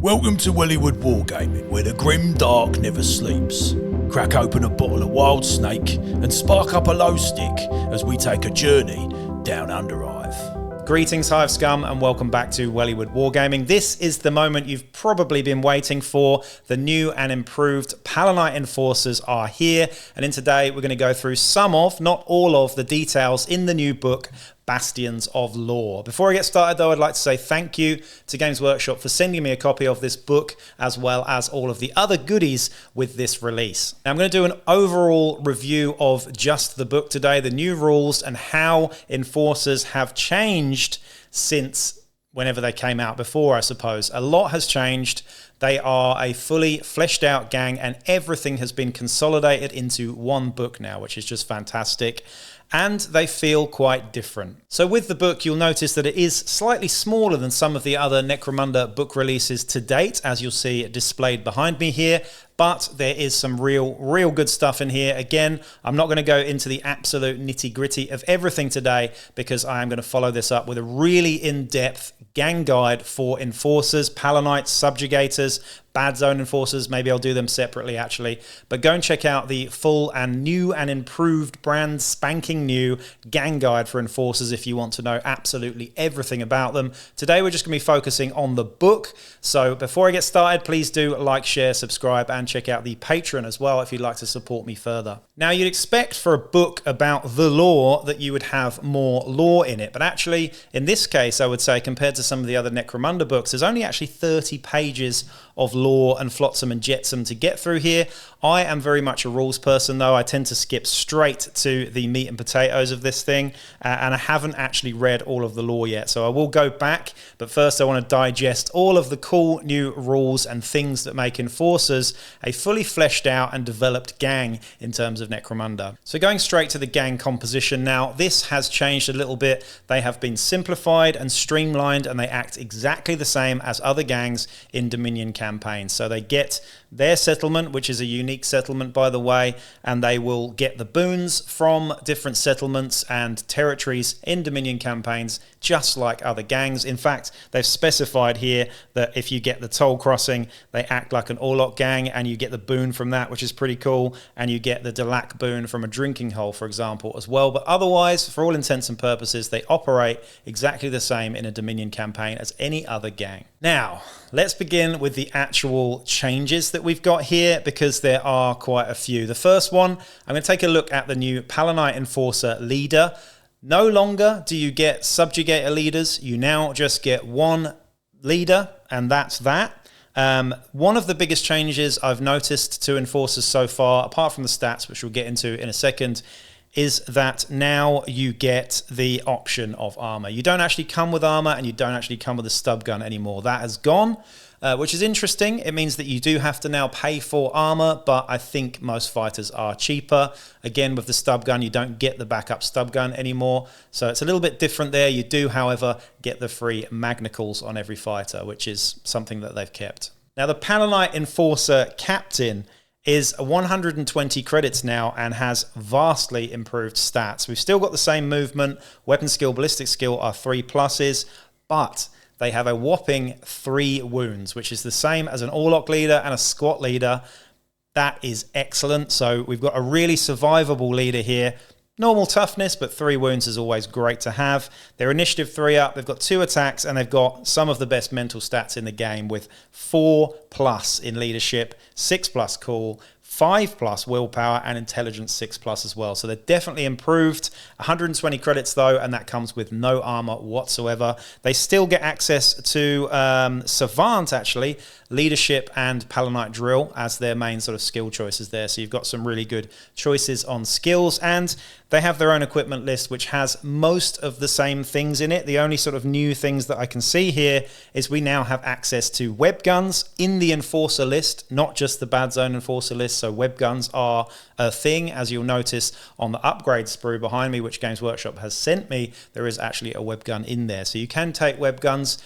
Welcome to Wellywood Wargaming, where the grim dark never sleeps. Crack open a bottle of wild snake and spark up a low stick as we take a journey down Underhive. Greetings Hive Scum and welcome back to Wellywood Wargaming. This is the moment you've probably been waiting for. The new and improved Palanite Enforcers are here, and in today we're going to go through some of, not all of, the details in the new book Bastions of Law. Before I get started though, I'd like to say thank you to Games Workshop for sending me a copy of this book as well as all of the other goodies with this release. Now, I'm going to do an overall review of just the book today, the new rules and how enforcers have changed since whenever they came out before, I suppose. A lot has changed. They are a fully fleshed out gang and everything has been consolidated into one book now, which is just fantastic. And they feel quite different. So with the book, you'll notice that it is slightly smaller than some of the other Necromunda book releases to date, as you'll see displayed behind me here. But there is some real good stuff in here. Again, I'm not going to go into the absolute nitty-gritty of everything today because I am going to follow this up with a really in-depth gang guide for enforcers, Palanites, subjugators, Badzone enforcers. Maybe I'll do them separately actually. But go and check out the full and new and improved, brand spanking new gang guide for enforcers if you want to know absolutely everything about them. Today we're just going to be focusing on the book. So before I get started, please do like, share, subscribe, and check out the Patreon as well if you'd like to support me further. Now, you'd expect for a book about the law that you would have more law in it, but actually in this case I would say compared to some of the other Necromunda books, there's only actually 30 pages of law and flotsam and jetsam to get through here. I am very much a rules person though. I tend to skip straight to the meat and potatoes of this thing, and I haven't actually read all of the law yet, so I will go back, but first I want to digest all of the cool new rules and things that make enforcers a fully fleshed out and developed gang in terms of Necromunda. So going straight to the gang composition now, this has changed a little bit. They have been simplified and streamlined and they act exactly the same as other gangs in Dominion campaigns. So they get their settlement, which is a unique settlement by the way, and they will get the boons from different settlements and territories in Dominion campaigns just like other gangs. In fact, they've specified here that if you get the toll crossing, they act like an Orlok gang and you get the boon from that, which is pretty cool, and you get the Delac boon from a drinking hole, for example, as well. But otherwise, for all intents and purposes, they operate exactly the same in a Dominion campaign as any other gang. Now, let's begin with the actual changes that we've got here because there are quite a few. The first one, I'm going to take a look at the new Palanite Enforcer leader. No longer do you get subjugator leaders, you now just get one leader and that's that. One of the biggest changes I've noticed to enforcers so far, apart from the stats, which we'll get into in a second, is that now you get the option of armor. You don't actually come with armor and you don't actually come with a stub gun anymore. That has gone, which is interesting. It means that you do have to now pay for armor, but I think most fighters are cheaper. Again, with the stub gun, you don't get the backup stub gun anymore. So it's a little bit different there. You do, however, get the free magnicals on every fighter, which is something that they've kept. Now, the Palanite Enforcer Captain is 120 credits now and has vastly improved stats. We've still got the same movement. Weapon skill, ballistic skill are 3 pluses, but they have a whopping 3 wounds, which is the same as an Orlok leader and a squat leader. That is excellent. So we've got a really survivable leader here. Normal toughness, but 3 wounds is always great to have. Their initiative 3 up, they've got 2 attacks, and they've got some of the best mental stats in the game with 4+ in leadership, 6+ cool, 5+ willpower, and intelligence 6+ as well. So they're definitely improved. 120 credits though, and that comes with no armor whatsoever. They still get access to Savant actually, leadership and Palanite drill as their main sort of skill choices there. So you've got some really good choices on skills, and they have their own equipment list which has most of the same things in it. The only sort of new things that I can see here is we now have access to web guns in the enforcer list, not just the Badzone enforcer list. So web guns are a thing, as you'll notice on the upgrade sprue behind me, which Games Workshop has sent me. There is actually a web gun in there, so you can take web guns.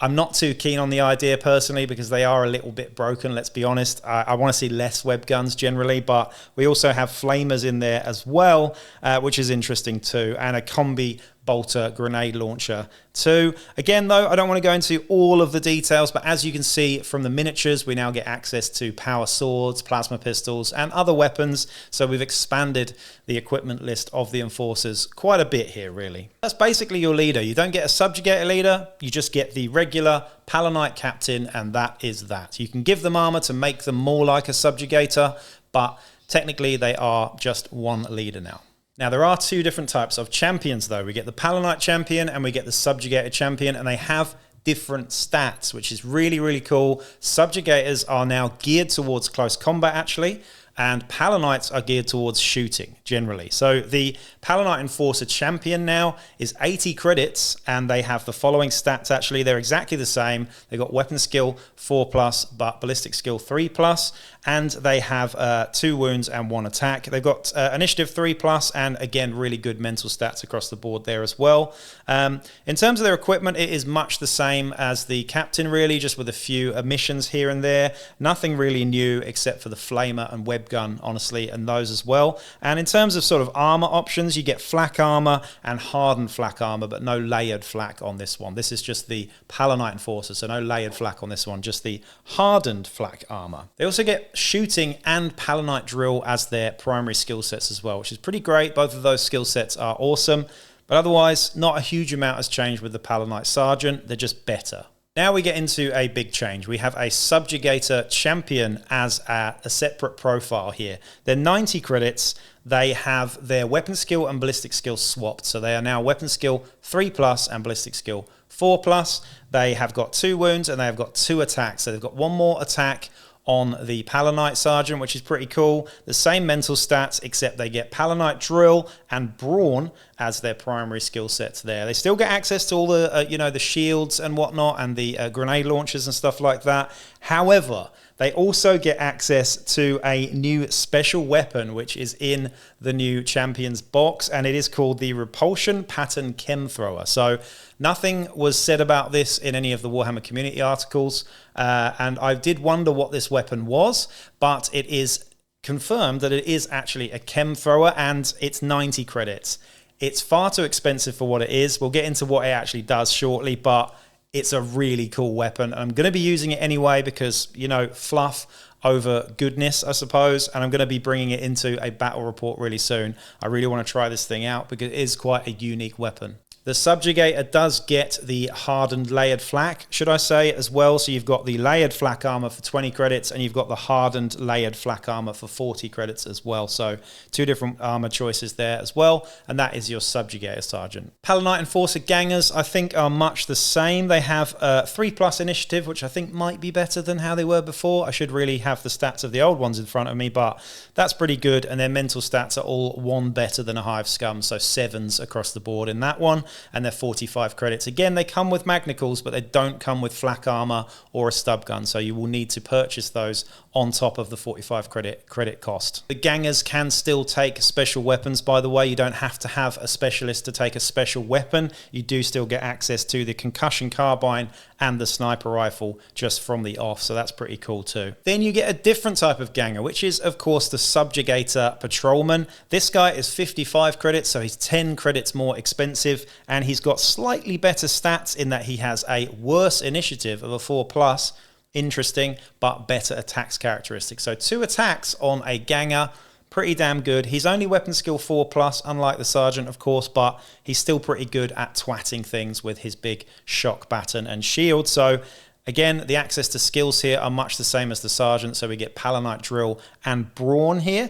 I'm not too keen on the idea personally because they are a little bit broken, let's be honest. I want to see less web guns generally, but we also have flamers in there as well, which is interesting too, and a combi bolter grenade launcher too. Again though, I don't want to go into all of the details, but as you can see from the miniatures, we now get access to power swords, plasma pistols, and other weapons. So we've expanded the equipment list of the Enforcers quite a bit here, really. That's basically your leader. You don't get a Subjugator leader, you just get the regular Palanite captain, and that is that. You can give them armor to make them more like a Subjugator, but technically they are just one leader now. Now, there are two different types of champions, though. We get the Palanite champion and we get the Subjugator champion, and they have different stats, which is really, really cool. Subjugators are now geared towards close combat, actually, and Palanites are geared towards shooting, generally. So the Palanite Enforcer champion now is 80 credits, and they have the following stats, actually. They're exactly the same. They've got weapon skill 4+, but ballistic skill 3+, and they have 2 wounds and 1 attack. They've got initiative 3+, and again, really good mental stats across the board there as well. In terms of their equipment, it is much the same as the captain, really, just with a few omissions here and there. Nothing really new except for the flamer and web gun, honestly, and those as well. And in terms of sort of armor options, you get flak armor and hardened flak armor, but no layered flak on this one. This is just the Palanite Enforcer, so no layered flak on this one, just the hardened flak armor. They also get shooting and Palanite drill as their primary skill sets as well, which is pretty great. Both of those skill sets are awesome, but otherwise not a huge amount has changed with the Palanite Sergeant. They're just better. Now we get into a big change. We have a Subjugator champion as a separate profile here. They're 90 credits. They have their weapon skill and ballistic skill swapped. So they are now weapon skill 3+ and ballistic skill 4+. They have got 2 wounds and they have got 2 attacks. So they've got 1 more attack on the Palanite Sergeant, which is pretty cool. The same mental stats, except they get Palanite Drill and Brawn as their primary skill sets there. They still get access to all the, the shields and whatnot, and the grenade launchers and stuff like that. However, they also get access to a new special weapon, which is in the new Champions box, and it is called the Repulsion Pattern Chem Thrower. So nothing was said about this in any of the Warhammer community articles, and I did wonder what this weapon was, but it is confirmed that it is actually a chem thrower, and it's 90 credits. It's far too expensive for what it is. We'll get into what it actually does shortly, but it's a really cool weapon. I'm going to be using it anyway because, fluff over goodness, I suppose, and I'm going to be bringing it into a battle report really soon. I really want to try this thing out because it is quite a unique weapon. The Subjugator does get the hardened layered flak, should I say, as well. So you've got the layered flak armor for 20 credits, and you've got the hardened layered flak armor for 40 credits as well. So 2 different armor choices there as well, and that is your Subjugator Sergeant. Palanite Enforcer Gangers, I think, are much the same. They have 3+ initiative, which I think might be better than how they were before. I should really have the stats of the old ones in front of me, but that's pretty good. And their mental stats are all 1 better than a Hive Scum, so 7s across the board in that one. And they're 45 credits. Again, they come with magnicals, but they don't come with flak armor or a stub gun, so you will need to purchase those on top of the 45 credit cost. The Gangers can still take special weapons, by the way. You don't have to have a specialist to take a special weapon. You do still get access to the concussion carbine and the sniper rifle just from the off, so that's pretty cool too. Then you get a different type of Ganger, which is, of course, the Subjugator Patrolman. This guy is 55 credits, so he's 10 credits more expensive, and he's got slightly better stats in that he has a worse initiative of a 4+, interesting, but better attacks characteristics. So 2 attacks on a Ganger, pretty damn good. He's only weapon skill 4+, unlike the Sergeant, of course, but he's still pretty good at twatting things with his big shock baton and shield. So again, the access to skills here are much the same as the Sergeant, so we get Palanite Drill and Brawn here,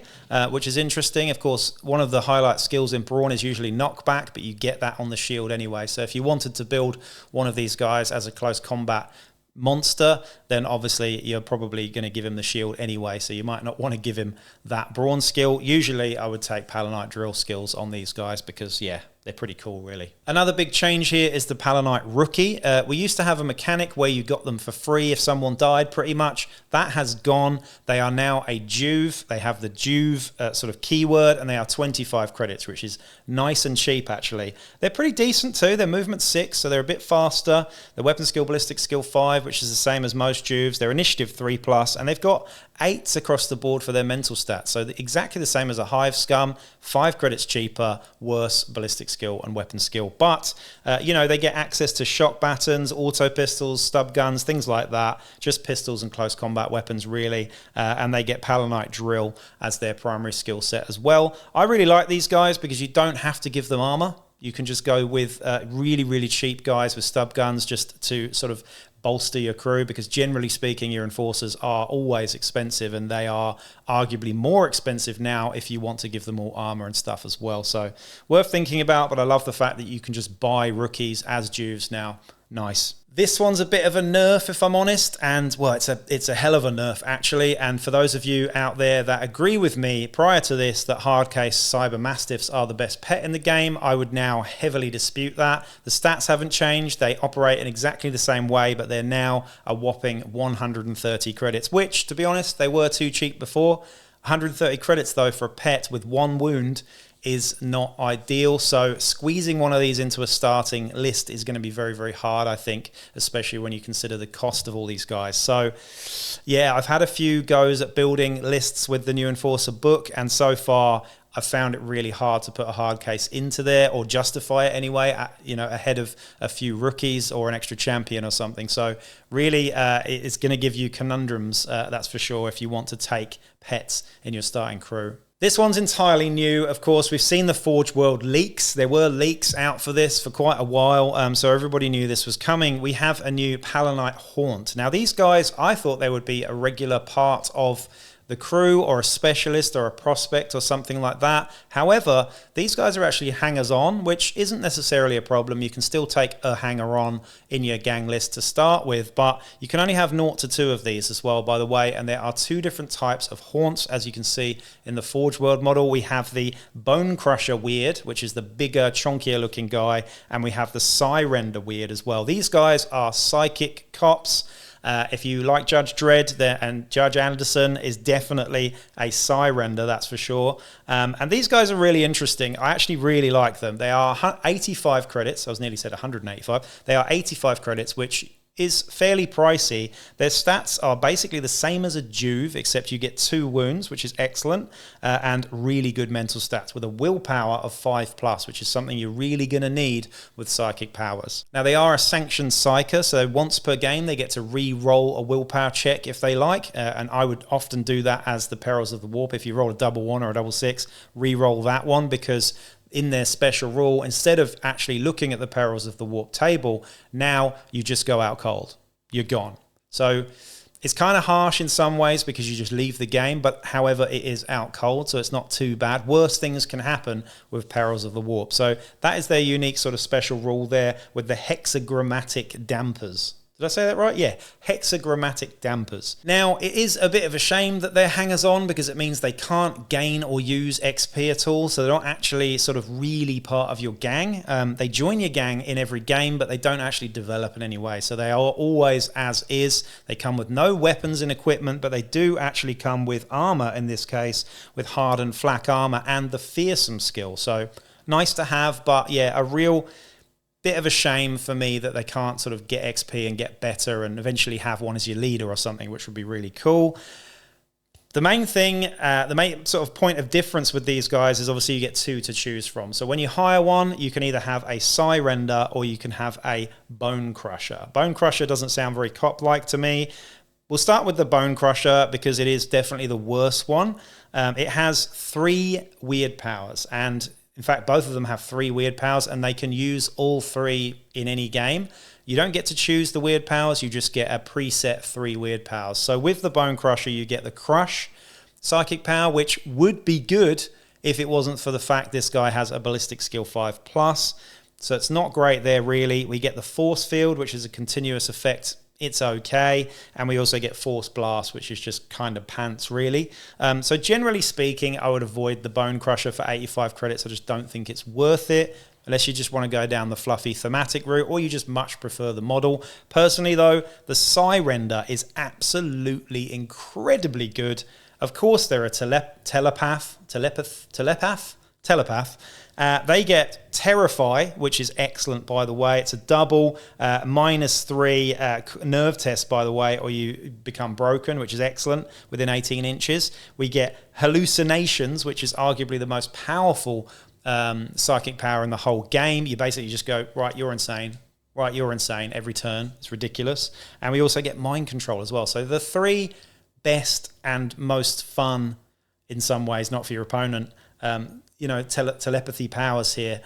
which is interesting. Of course, one of the highlight skills in Brawn is usually knockback, but you get that on the shield anyway. So if you wanted to build one of these guys as a close combat monster, then obviously you're probably going to give him the shield anyway, so you might not want to give him that Brawn skill. Usually I would take Palanite Drill skills on these guys because, yeah, they're pretty cool, really. Another big change here is the Palanite Rookie. We used to have a mechanic where you got them for free if someone died, pretty much. That has gone. They are now a Juve. They have the Juve sort of keyword, and they are 25 credits, which is nice and cheap, actually. They're pretty decent, too. They're movement 6, so they're a bit faster. Their weapon skill, ballistic skill 5, which is the same as most Juves. They're initiative 3+, and they've got 8s across the board for their mental stats. So exactly the same as a Hive Scum, 5 credits cheaper, worse ballistic skill and weapon skill. But, they get access to shock batons, auto pistols, stub guns, things like that. Just pistols and close combat weapons, really. And they get Palanite drill as their primary skill set as well. I really like these guys because you don't have to give them armor. You can just go with really, really cheap guys with stub guns just to sort of bolster your crew, because generally speaking, your enforcers are always expensive, and they are arguably more expensive now if you want to give them all armor and stuff as well. So worth thinking about, but I love the fact that you can just buy rookies as Juves now. Nice. This one's a bit of a nerf, if I'm honest, and well, it's a hell of a nerf actually. And for those of you out there that agree with me prior to this that Hardcase cyber-mastiffs are the best pet in the game, I would now heavily dispute that. The stats haven't changed. They operate in exactly the same way, but they're now a whopping 130 credits, which, to be honest, they were too cheap before. 130 credits though for a pet with 1 wound is not ideal. So squeezing one of these into a starting list is going to be very, very hard, I think, especially when you consider the cost of all these guys. So yeah, I've had a few goes at building lists with the new Enforcer book, and so far I've found it really hard to put a hard case into there or justify it anyway, ahead of a few rookies or an extra champion or something. So really, it's going to give you conundrums, that's for sure, if you want to take pets in your starting crew. This one's entirely new. Of course, we've seen the Forge World leaks. There were leaks out for this for quite a while, so everybody knew this was coming. We have a new Palanite Haunt. Now, these guys, I thought they would be a regular part of the crew or a specialist or a prospect or something like that. However, these guys are actually hangers-on, which isn't necessarily a problem. You can still take a hanger-on in your gang list to start with, but you can only have 0 to 2 of these as well, by the way, and there are 2 different types of haunts. As you can see in the Forge World model, we have the Bone Crusher Weird, which is the bigger, chunkier looking guy, and we have the Psyrender Weird as well. These guys are psychic cops. If you like Judge Dredd, and Judge Anderson is definitely a Psyrender, that's for sure. And these guys are really interesting. I actually really like them. They are 85 credits. I was nearly said 185. They are 85 credits, which is fairly pricey. Their stats are basically the same as a Juve, except you get 2 wounds, which is excellent, and really good mental stats with a willpower of 5+, which is something you're really going to need with psychic powers. Now, they are a sanctioned psyker, so once per game they get to re-roll a willpower check if they like, and I would often do that as the Perils of the Warp. If you roll a double 1 or a double 6, re-roll that one, because in their special rule, instead of actually looking at the Perils of the Warp table, now you just go out cold. You're gone. So it's kind of harsh in some ways because you just leave the game, but however, it is out cold, so it's not too bad. Worse things can happen with Perils of the Warp. So that is their unique sort of special rule there with the hexagrammatic dampers. Did I say that right? Yeah, hexagrammatic dampers. Now, it is a bit of a shame that they're hangers-on because it means they can't gain or use XP at all, so they're not actually sort of really part of your gang. They join your gang in every game, but they don't actually develop in any way, so they are always as is. They come with no weapons and equipment, but they do actually come with armor in this case, with hardened flak armor and the fearsome skill. So nice to have, but yeah, a real bit of a shame for me that they can't sort of get XP and get better and eventually have one as your leader or something, which would be really cool. The main thing, the main sort of point of difference with these guys is obviously you get 2 to choose from. So when you hire one, you can either have a Psyrender or you can have a Bone Crusher. Bone Crusher doesn't sound very cop-like to me. We'll start with the Bone Crusher because it is definitely the worst one. It has 3 weird powers, and in fact, both of them have 3 weird powers, and they can use all 3 in any game. You don't get to choose the weird powers, you just get a preset 3 weird powers. So with the Bone Crusher, you get the Crush psychic power, which would be good if it wasn't for the fact this guy has a ballistic skill 5+. So it's not great there, really. We get the Force Field, which is a continuous effect. It's okay. And we also get Force Blast, which is just kind of pants, really. So generally speaking, I would avoid the Bone Crusher for 85 credits. I just don't think it's worth it, unless you just want to go down the fluffy thematic route, or you just much prefer the model. Personally, though, the Psyrender is absolutely incredibly good. Of course, they're a telepath. They get Terrify, which is excellent, by the way. It's a double, -3 nerve test, by the way, or you become broken, which is excellent, within 18 inches. We get Hallucinations, which is arguably the most powerful psychic power in the whole game. You basically just go, right, you're insane. Right, you're insane every turn. It's ridiculous. And we also get mind control as well. So the three best and most fun, in some ways, not for your opponent, telepathy powers here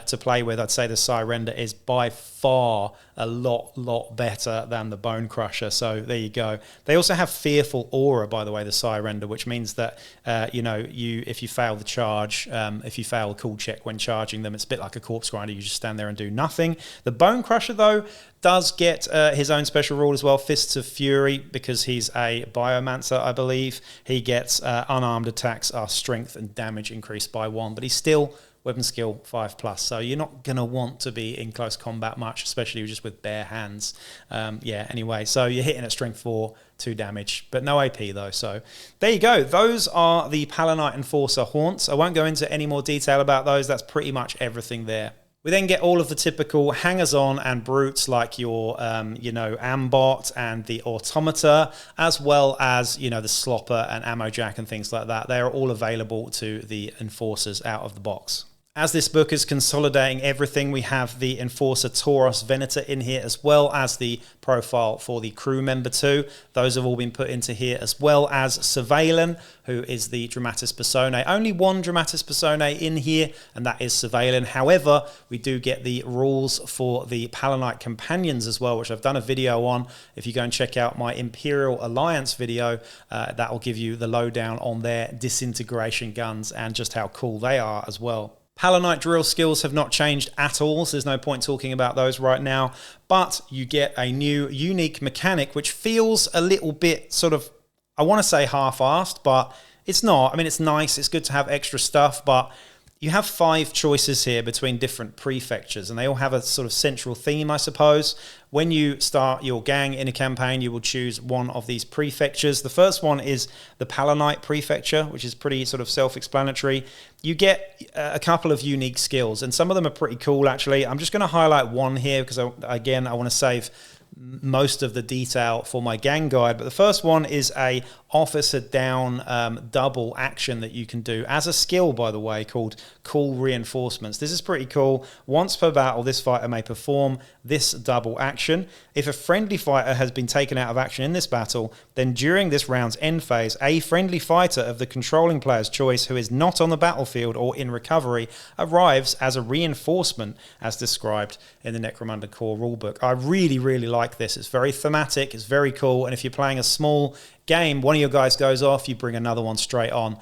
to play with. I'd say the Surrender is by far a lot better than the Bone Crusher. So there you go. They also have Fearful Aura, by the way, the Surrender, which means that if you fail the charge, if you fail a cool check when charging them, it's a bit like a corpse grinder. You just stand there and do nothing. The Bone Crusher, though, does get his own special rule as well, Fists of Fury, because he's a Biomancer, I believe. He gets unarmed attacks are strength and damage increased by 1, but he's still weapon skill 5+, so you're not going to want to be in close combat much, especially just with bare hands. Anyway, so you're hitting at strength 4, 2 damage, but no AP though. So there you go. Those are the Palanite Enforcer haunts. I won't go into any more detail about those. That's pretty much everything there. We then get all of the typical hangers-on and brutes like your, Ambot and the Automata, as well as, the Slopper and Ammo Jack and things like that. They are all available to the Enforcers out of the box. As this book is consolidating everything, we have the Enforcer Tauros Venator in here, as well as the profile for the crew member too. Those have all been put into here, as well as Surveillon, who is the Dramatis Personae. Only one Dramatis Personae in here, and that is Surveillon. However, we do get the rules for the Palanite Companions as well, which I've done a video on. If you go and check out my Imperial Alliance video, that will give you the lowdown on their disintegration guns and just how cool they are as well. Palanite drill skills have not changed at all, so there's no point talking about those right now, but you get a new unique mechanic which feels a little bit sort of, I want to say half-assed, but it's not. I mean, it's nice, it's good to have extra stuff, but you have 5 choices here between different prefectures, and they all have a sort of central theme, I suppose. When you start your gang in a campaign, you will choose one of these prefectures. The first one is the Palanite Prefecture, which is pretty sort of self-explanatory. You get a couple of unique skills, and some of them are pretty cool, actually. I'm just going to highlight one here because, again, I want to save most of the detail for my gang guide, but the first one is a officer down double action that you can do as a skill, by the way, called Call Reinforcements. This is pretty cool. Once per battle, this fighter may perform this double action. If a friendly fighter has been taken out of action in this battle, then during this round's end phase, a friendly fighter of the controlling player's choice who is not on the battlefield or in recovery arrives as a reinforcement as described in the Necromunda core rulebook. I really like this. It's very thematic, it's very cool, and if you're playing a small game, one of your guys goes off, you bring another one straight on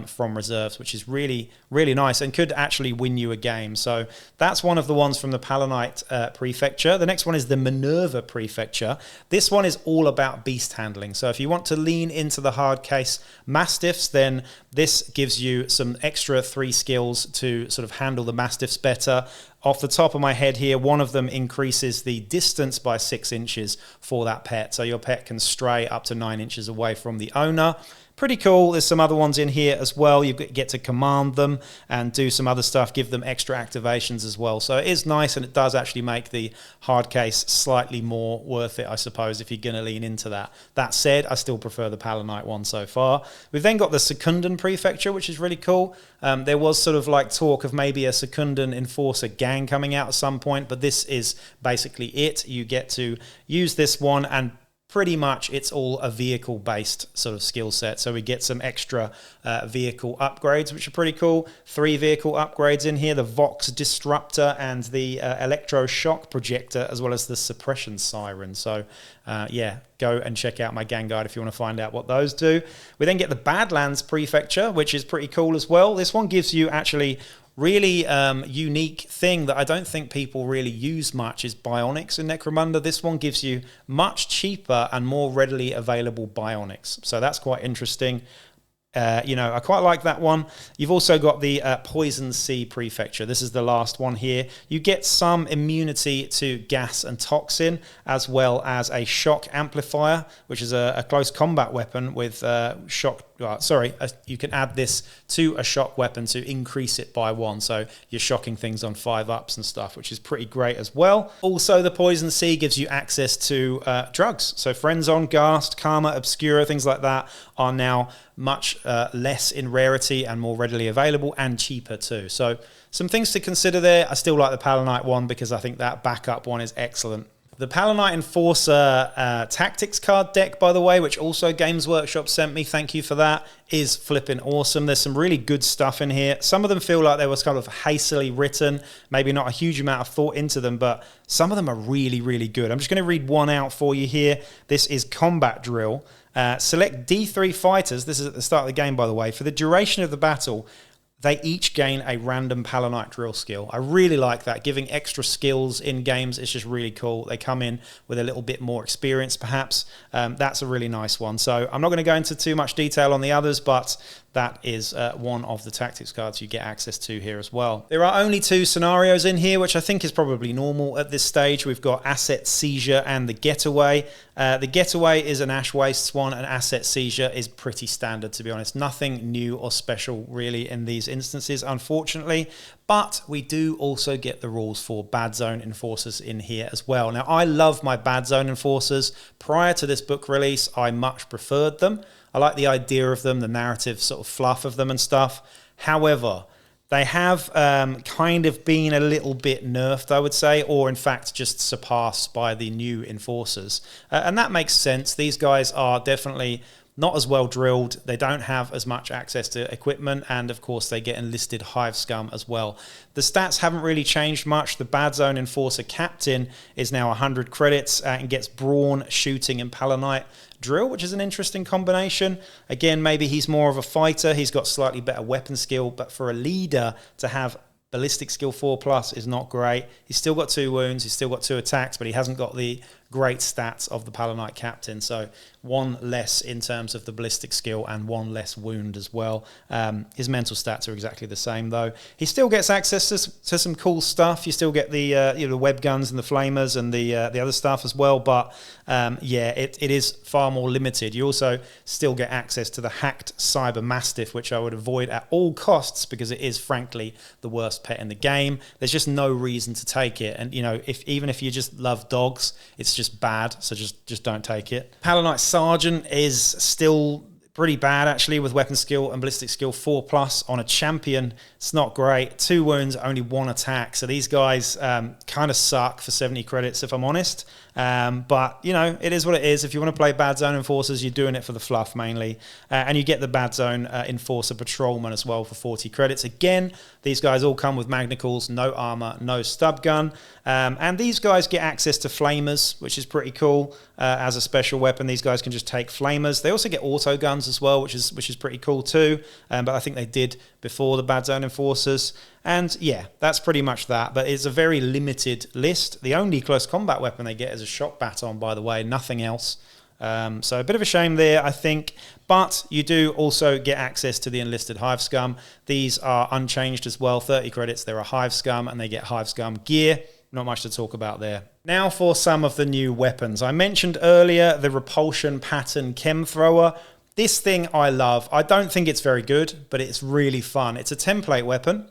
from reserves, which is really nice and could actually win you a game. So that's one of the ones from the Palanite Prefecture. The next one is the Minerva Prefecture. This one is all about beast handling. So if you want to lean into the Hardcase Mastiffs, then this gives you some extra 3 skills to sort of handle the Mastiffs better. Off the top of my head here, one of them increases the distance by 6 inches for that pet. So your pet can stray up to 9 inches away from the owner. Pretty cool. There's some other ones in here as well. You get to command them and do some other stuff, give them extra activations as well. So it is nice, and it does actually make the hard case slightly more worth it, I suppose, if you're going to lean into that. That said, I still prefer the Palanite one so far. We've then got the Secundan Prefecture, which is really cool. There was sort of like talk of maybe a Secundan Enforcer gang coming out at some point, but this is basically it. You get to use this one, and pretty much it's all a vehicle-based sort of skill set. So we get some extra vehicle upgrades, which are pretty cool. 3 vehicle upgrades in here, the Vox Disruptor and the Electroshock Projector, as well as the Suppression Siren. So yeah, go and check out my gang guide if you want to find out what those do. We then get the Badlands Prefecture, which is pretty cool as well. This one gives you actually really unique thing that I don't think people really use much is bionics in Necromunda. This one gives you much cheaper and more readily available bionics. So that's quite interesting. I quite like that one. You've also got the Poison Sea Prefecture. This is the last one here. You get some immunity to gas and toxin, as well as a shock amplifier, which is a close combat weapon with shock. You can add this to a shock weapon to increase it by 1. So you're shocking things on 5-ups and stuff, which is pretty great as well. Also, the Poison Sea gives you access to drugs. So Frenzon, Ghast, Karma, Obscura, things like that are now much less in rarity and more readily available and cheaper too. So some things to consider there. I still like the Palanite one because I think that backup one is excellent. The Palanite Enforcer tactics card deck, by the way, which also Games Workshop sent me, thank you for that, is flipping awesome. There's some really good stuff in here. Some of them feel like they was kind of hastily written, maybe not a huge amount of thought into them, but some of them are really, really good. I'm just going to read one out for you here. This is Combat Drill. Select D3 fighters, this is at the start of the game, by the way, for the duration of the battle. They each gain a random Palanite drill skill. I really like that. Giving extra skills in games is just really cool. They come in with a little bit more experience, perhaps. That's a really nice one. So I'm not going to go into too much detail on the others, but that is one of the tactics cards you get access to here as well. There are only 2 scenarios in here, which I think is probably normal at this stage. We've got Asset Seizure and the Getaway. The Getaway is an Ash Wastes one, and Asset Seizure is pretty standard, to be honest. Nothing new or special really in these instances, unfortunately. But we do also get the rules for Badzone Enforcers in here as well. Now, I love my Badzone Enforcers. Prior to this book release, I much preferred them. I like the idea of them, the narrative sort of fluff of them and stuff. However, they have kind of been a little bit nerfed, I would say, or in fact just surpassed by the new Enforcers. And that makes sense. These guys are definitely not as well drilled. They don't have as much access to equipment, and of course they get enlisted hive scum as well. The stats haven't really changed much. The Badzone Enforcer Captain is now 100 credits and gets Brawn, Shooting, and Palanite Drill, which is an interesting combination. Again, maybe he's more of a fighter. He's got slightly better weapon skill, but for a leader to have ballistic skill 4+ is not great. He's still got 2 wounds, he's still got 2 attacks, but he hasn't got the great stats of the Palanite Captain. So 1 less in terms of the ballistic skill and 1 less wound as well. His mental stats are exactly the same though. He still gets access to some cool stuff. You still get the the web guns and the flamers and the other stuff as well. But yeah, it is far more limited. You also still get access to the hacked cyber-mastiff, which I would avoid at all costs because it is frankly the worst pet in the game. There's just no reason to take it. And even if you just love dogs, it's just bad, so just don't take it. Palanite Sergeant is still pretty bad actually with weapon skill and ballistic skill 4+ on a champion. It's not great. 2 wounds, only 1 attack. So these guys kind of suck for 70 credits if I'm honest. But it is what it is. If you want to play Badzone Enforcers, you're doing it for the fluff mainly. And you get the Badzone Enforcer Patrolman as well for 40 credits. Again, these guys all come with Magnicals, no armor, no stub gun. And these guys get access to Flamers, which is pretty cool. As a special weapon, these guys can just take Flamers. They also get auto guns as well, which is pretty cool too. But I think they did before the Badzone Enforcers. And yeah, that's pretty much that. But it's a very limited list. The only close combat weapon they get is a shot baton, by the way, nothing else. So a bit of a shame there, I think. But you do also get access to the enlisted hive scum. These are unchanged as well. 30 credits, they're a hive scum, and they get hive scum gear. Not much to talk about there. Now for some of the new weapons. I mentioned earlier the Repulsion Pattern Chem Thrower. This thing I love. I don't think it's very good, but it's really fun. It's a template weapon.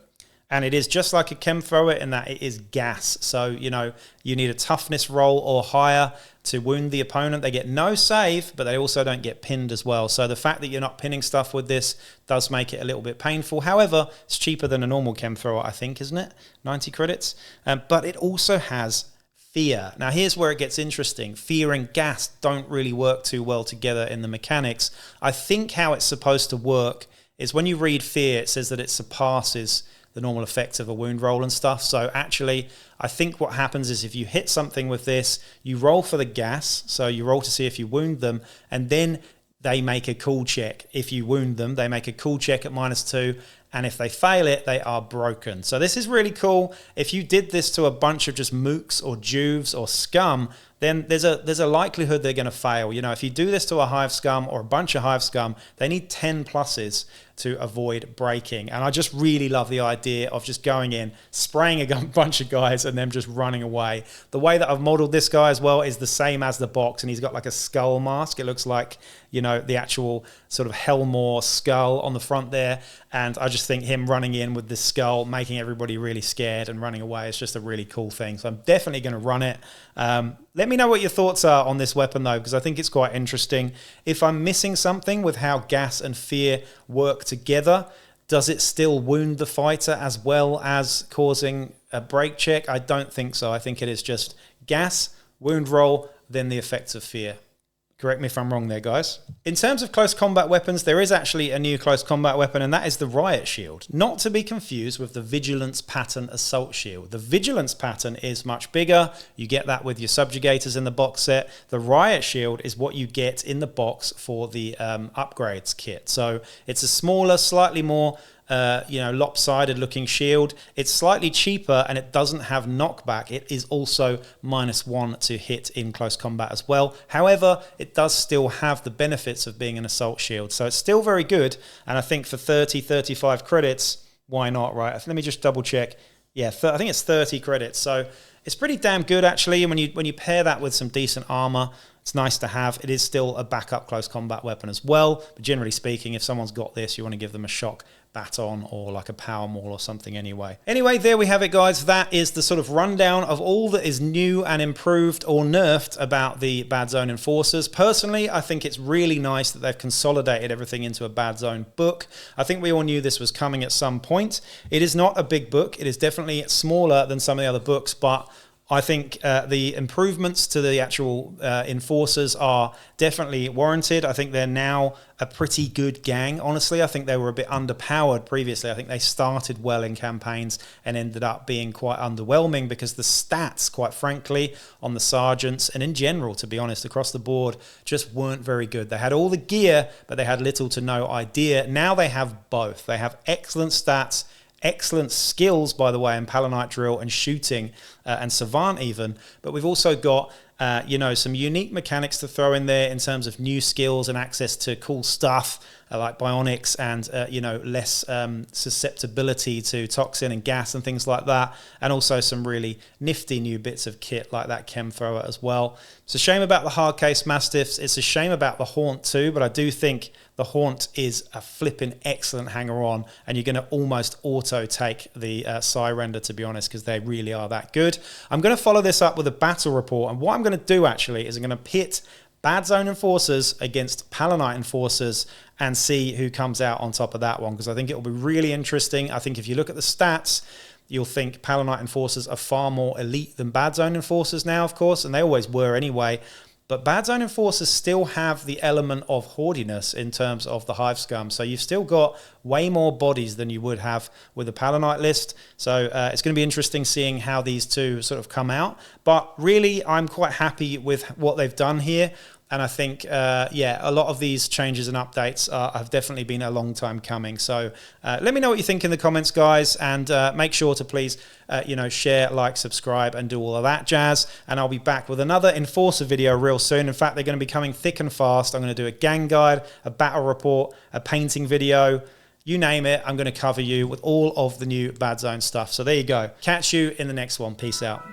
And it is just like a chem thrower in that it is gas. So, you need a toughness roll or higher to wound the opponent. They get no save, but they also don't get pinned as well. So the fact that you're not pinning stuff with this does make it a little bit painful. However, it's cheaper than a normal chem thrower, I think, isn't it? 90 credits. But it also has fear. Now, here's where it gets interesting. Fear and gas don't really work too well together in the mechanics. I think how it's supposed to work is when you read fear, it says that it surpasses the normal effects of a wound roll and stuff. So actually, I think what happens is if you hit something with this, you roll for the gas. So you roll to see if you wound them, and then they make a cool check. If you wound them, they make a cool check at -2. And if they fail it, they are broken. So this is really cool. If you did this to a bunch of just mooks or juves or scum, then there's a likelihood they're going to fail. If you do this to a hive scum or a bunch of hive scum, they need 10 pluses to avoid breaking. And I just really love the idea of just going in, spraying a bunch of guys and them just running away. The way that I've modeled this guy as well is the same as the box, and he's got like a skull mask. It looks like, the actual sort of Helmore skull on the front there. And I just just think him running in with this skull, making everybody really scared and running away is just a really cool thing. So I'm definitely going to run it. Let me know what your thoughts are on this weapon though, because I think it's quite interesting. If I'm missing something with how gas and fear work together, does it still wound the fighter as well as causing a break check? I don't think so. I think it is just gas, wound roll, then the effects of fear. Correct me if I'm wrong there, guys. In terms of close combat weapons, there is actually a new close combat weapon, and that is the Riot Shield. Not to be confused with the Vigilance Pattern Assault Shield. The Vigilance Pattern is much bigger. You get that with your Subjugators in the box set. The Riot Shield is what you get in the box for the upgrades kit. So it's a smaller, slightly more lopsided looking shield. It's slightly cheaper and it doesn't have knockback. It is also -1 to hit in close combat as well. However, it does still have the benefits of being an assault shield. So it's still very good. And I think for 30, 35 credits, why not, right? Let me just double check. Yeah, I think it's 30 credits. So it's pretty damn good actually. And when you pair that with some decent armor, it's nice to have. It is still a backup close combat weapon as well. But generally speaking, if someone's got this, you want to give them a shock baton or like a power maul or something anyway. Anyway, there we have it, guys. That is the sort of rundown of all that is new and improved or nerfed about the Badzone Enforcers. Personally, I think it's really nice that they've consolidated everything into a Badzone book. I think we all knew this was coming at some point. It is not a big book. It is definitely smaller than some of the other books, but I think the improvements to the actual enforcers are definitely warranted. I think they're now a pretty good gang, honestly. I think they were a bit underpowered previously. I think they started well in campaigns and ended up being quite underwhelming because the stats, quite frankly, on the sergeants and in general, to be honest, across the board, just weren't very good. They had all the gear, but they had little to no idea. Now they have both. They have excellent stats, excellent skills, by the way, in Palanite drill and shooting and savant even. But we've also got, some unique mechanics to throw in there in terms of new skills and access to cool stuff like bionics and, less susceptibility to toxin and gas and things like that. And also some really nifty new bits of kit like that chem thrower as well. It's a shame about the Hardcase Mastiffs. It's a shame about the Haunt too, but I do think the Haunt is a flipping excellent hanger-on, and you're going to almost auto-take the Psyrender, to be honest, because they really are that good. I'm going to follow this up with a battle report, and what I'm going to do, actually, is I'm going to pit Badzone Enforcers against Palanite Enforcers and see who comes out on top of that one, because I think it will be really interesting. I think if you look at the stats, you'll think Palanite Enforcers are far more elite than Badzone Enforcers now, of course, and they always were anyway. But Badzone Enforcers still have the element of hordiness in terms of the Hive Scum. So you've still got way more bodies than you would have with the Palanite list. So it's going to be interesting seeing how these two sort of come out. But really, I'm quite happy with what they've done here. And I think, a lot of these changes and updates have definitely been a long time coming. So let me know what you think in the comments, guys. And make sure to please, share, like, subscribe, and do all of that jazz. And I'll be back with another Enforcer video real soon. In fact, they're going to be coming thick and fast. I'm going to do a gang guide, a battle report, a painting video. You name it, I'm going to cover you with all of the new Badzone stuff. So there you go. Catch you in the next one. Peace out.